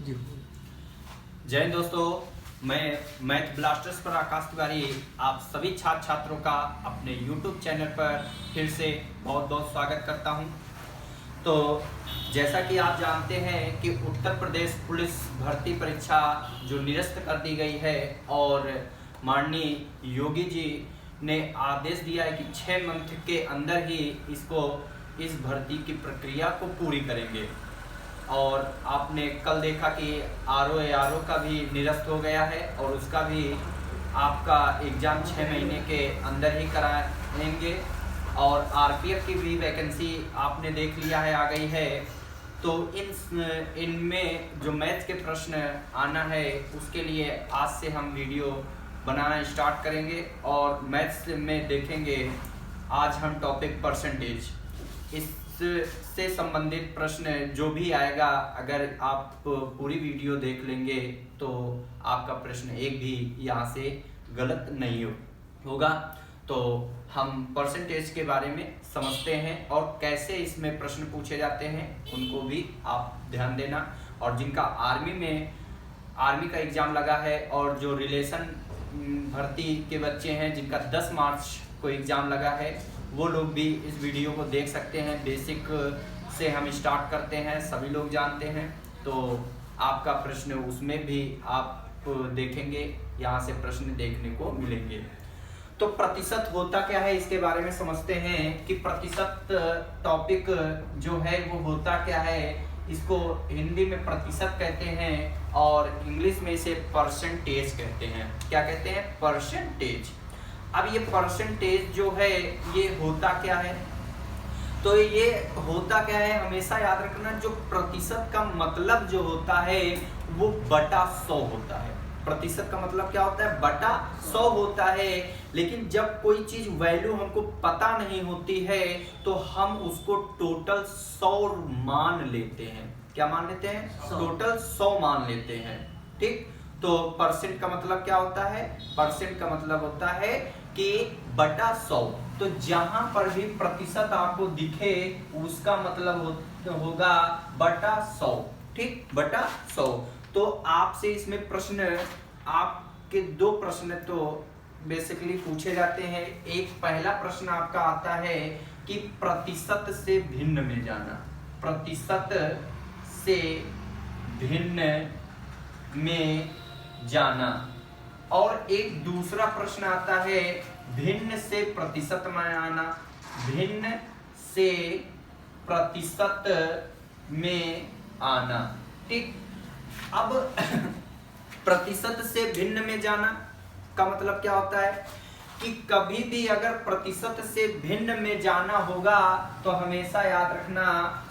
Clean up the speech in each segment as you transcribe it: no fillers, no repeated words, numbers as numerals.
जी। जय हिंद दोस्तों, मैं मैथ ब्लास्टर्स पर आकाश तिवारी आप सभी छात्र छात्रों का अपने YouTube चैनल पर फिर से बहुत बहुत स्वागत करता हूं। तो जैसा कि आप जानते हैं कि उत्तर प्रदेश पुलिस भर्ती परीक्षा जो निरस्त कर दी गई है और माननीय योगी जी ने आदेश दिया है कि 6 मंथ के अंदर ही इस भर्ती की प्रक्रिया को पूरी करेंगे। और आपने कल देखा कि आरओ का भी निरस्त हो गया है और उसका भी आपका एग्ज़ाम 6 महीने के अंदर ही कराएंगे। और आरपीएफ की भी वैकेंसी आपने देख लिया है, आ गई है। तो इनमें जो मैथ्स के प्रश्न आना है उसके लिए आज से हम वीडियो बनाना स्टार्ट करेंगे और मैथ्स में देखेंगे आज हम टॉपिक परसेंटेज। इससे संबंधित प्रश्न जो भी आएगा, अगर आप पूरी वीडियो देख लेंगे तो आपका प्रश्न एक भी यहाँ से गलत नहीं होगा। तो हम परसेंटेज के बारे में समझते हैं और कैसे इसमें प्रश्न पूछे जाते हैं उनको भी आप ध्यान देना। और जिनका आर्मी का एग्ज़ाम लगा है और जो रिलेशन भर्ती के बच्चे हैं जिनका 10 मार्च को एग्ज़ाम लगा है, वो लोग भी इस वीडियो को देख सकते हैं। बेसिक से हम स्टार्ट करते हैं, सभी लोग जानते हैं। तो आपका प्रश्न उसमें भी आप देखेंगे, यहाँ से प्रश्न देखने को मिलेंगे। तो प्रतिशत होता क्या है इसके बारे में समझते हैं कि प्रतिशत टॉपिक जो है वो होता क्या है। इसको हिंदी में प्रतिशत कहते हैं और इंग्लिश में इसे परसेंटेज कहते हैं। क्या कहते हैं? परसेंटेज। अब ये परसेंटेज जो है ये होता क्या है? तो ये होता क्या है, हमेशा याद रखना, जो प्रतिशत का मतलब जो होता है वो बटा 100 होता है। प्रतिशत का मतलब क्या होता है? बटा 100 होता है। लेकिन जब कोई चीज वैल्यू हमको पता नहीं होती है तो हम उसको टोटल 100 मान लेते हैं। क्या मान लेते हैं? टोटल 100 मान लेते हैं। ठीक। तो परसेंट का मतलब क्या होता है? परसेंट का मतलब होता है कि बटा 100। तो जहां पर भी प्रतिशत आपको दिखे उसका मतलब होगा बटा 100। ठीक, बटा 100। तो आपसे इसमें प्रश्न, आपके 2 प्रश्न तो बेसिकली पूछे जाते हैं। एक पहला प्रश्न आपका आता है कि प्रतिशत से भिन्न में जाना। प्रतिशत से भिन्न में जाना। और एक दूसरा प्रश्न आता है भिन्न से प्रतिशत में आना। भिन्न से प्रतिशत में आना। ठीक। अब प्रतिशत से भिन्न में जाना का मतलब क्या होता है कि कभी भी अगर प्रतिशत से भिन्न में जाना होगा तो हमेशा याद रखना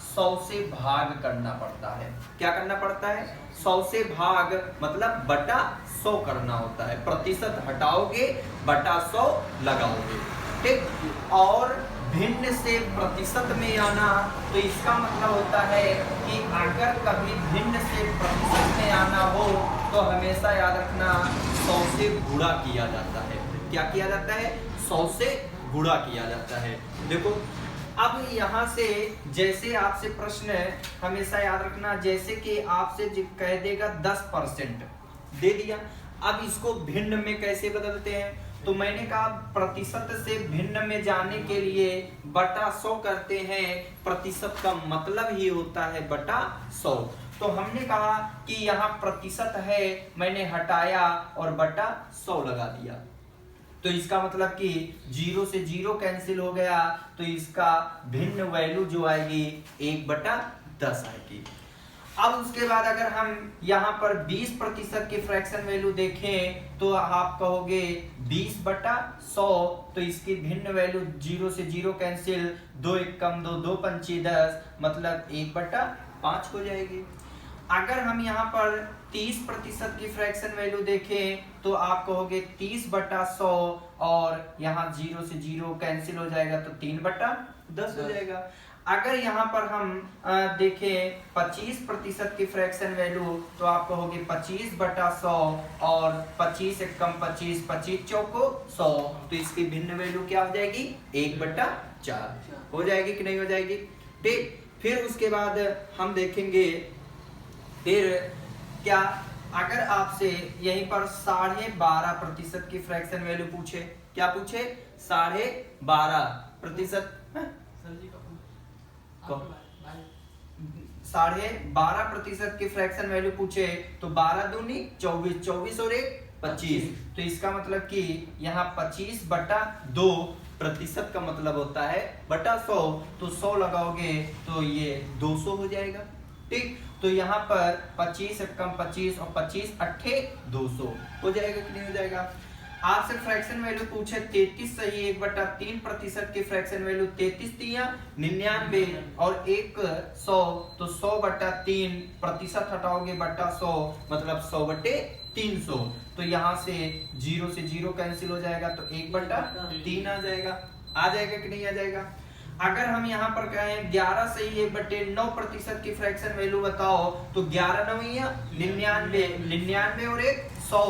100 से भाग करना पड़ता है। क्या करना पड़ता है? 100 से भाग मतलब बटा 100 करना होता है। प्रतिशत हटाओगे, बटा 100 लगाओगे। ठीक। और भिन्न से प्रतिशत में आना, तो इसका मतलब होता है कि अगर कभी भिन्न से प्रतिशत में आना हो तो हमेशा याद रखना 100 से गुणा किया जाता है। क्या किया जाता है? 100 से गुणा किया जाता है। देखो, अब यहाँ से जैसे आपसे प्रश्न हमेशा याद रखना, जैसे कि आपसे कह देगा 10% दे दिया। अब इसको भिन्न में कैसे बदलते हैं? तो मैंने कहा प्रतिशत से भिन्न में जाने के लिए बटा 100 करते हैं। प्रतिशत का मतलब ही होता है बटा 100। तो हमने कहा कि यहाँ प्रतिशत है, मैंने हटाया और बटा 100 लगा दिया। तो इसका मतलब कि 0 से 0 कैंसिल हो गया, तो इसका भिन्न वैल्यू जो आएगी 1/10 आएगी। अब उसके बाद अगर हम यहाँ पर 20% की फ्रैक्शन वैल्यू देखें तो आप कहोगे 20/100, तो इसकी भिन्न वैल्यू 0 से 0 कैंसिल, 2 1 कम 2, 2 पंची 10, मतलब 1/5 हो जाएगी। अगर हम यहाँ पर 30% की फ्रैक्शन वैल्यू देखें तो आप कहोगे 30/100 और यहाँ 0 से 0 कैंसिल हो जाएगा तो 3/10 हो जाएगा। अगर यहाँ पर हम देखें 25% की फ्रैक्शन वैल्यू तो आप कहोगे 25/100 और 25 1 कम 25, 25 चौको 100, तो इसकी भिन्न वैल्यू क्या हो जाएगी? 1/4 हो जाएगी कि नहीं हो जाएगी? ठीक। फिर उसके बाद हम देखेंगे फिर क्या अगर आपसे यहीं पर 12.5% की फ्रैक्शन वैल्यू पूछे, क्या पूछे 12.5%, 12.5% की फ्रैक्शन वैल्यू पूछे तो 12 दूनी 24, 24 और 1 25। तो इसका मतलब कि यहाँ 25/2% का मतलब होता है बटा 100, तो 100 लगाओगे तो ये 200 हो जाएगा। ठीक, तो यहाँ पर 25 कम 25 और 25 अट्ठे 200 हो जाएगा कि नहीं हो जाएगा। आपसे फ्रैक्शन वैल्यू पूछे 33 सही 1/3% की फ्रैक्शन वैल्यू 33 दिया 99 और 100, तो 100/3% हटाओगे बटा 100 मतलब 100/300। तो यहाँ से 0 से 0 कैंसिल हो जाएगा तो 1/3 आ जाएगा कि नहीं आ जाएगा। अगर हम यहाँ पर कहें 11 सही 1/9% की फ्रैक्शन वैल्यू बताओ तो 11 9 99 और 100,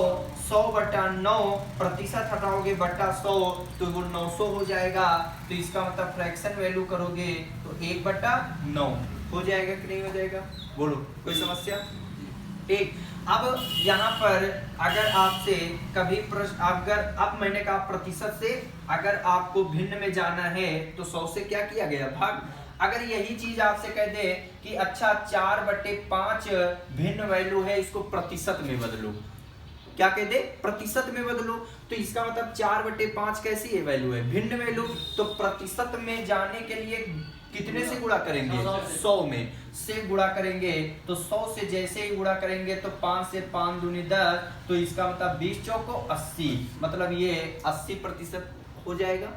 100/9% हटाओगे बटा 100 तो वो 900 हो जाएगा। तो इसका मतलब फ्रैक्शन वैल्यू करोगे तो 1/9 हो जाएगा कि नहीं हो जाएगा, बोलो कोई समस्या। ठीक, अब यहाँ पर अगर आपसे कभी प्रश्न, अगर अब मैंने कहा प्रतिशत से अगर आपको भिन्न में जाना है तो 100 से क्या किया गया भाग। अगर यही चीज आपसे कह दे कि अच्छा 4/5 भिन्न वैल्यू है इसको प्रतिशत में बदलो, क्या कह दे प्रतिशत में बदलो, तो इसका मतलब 4/5 कैसी है वैल्यू है भिन्न वैल्यू, तो प्रतिशत में जाने के लिए कितने से गुणा करेंगे 100 में से गुणा करेंगे। तो 100 से जैसे ही गुणा करेंगे तो 5 से 5 दूनी 10, तो इसका मतलब 20 चौको 80, मतलब ये 80% हो जाएगा।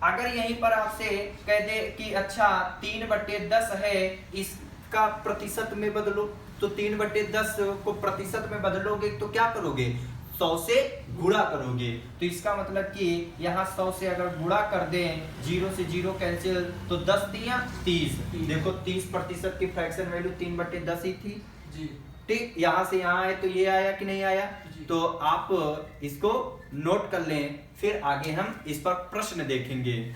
अगर यहीं पर आपसे कह दे कि अच्छा 3/10 है इसका प्रतिशत में बदलो, तो 3/10 को प्रतिशत में बदलोगे तो क्या करोगे 100 से गुणा करोगे। तो इसका मतलब कि यहाँ 100 से अगर गुणा कर दें 0 से 0 कैंसिल तो 10 दिया 30, देखो 30% की फ्रैक्शन वैल्यू 3/10 ही थी जी। ठीक, यहाँ से यहाँ आए तो ये आया कि नहीं आया, तो आप इसको नोट कर लें, फिर आगे हम इस पर प्रश्न देखेंगे।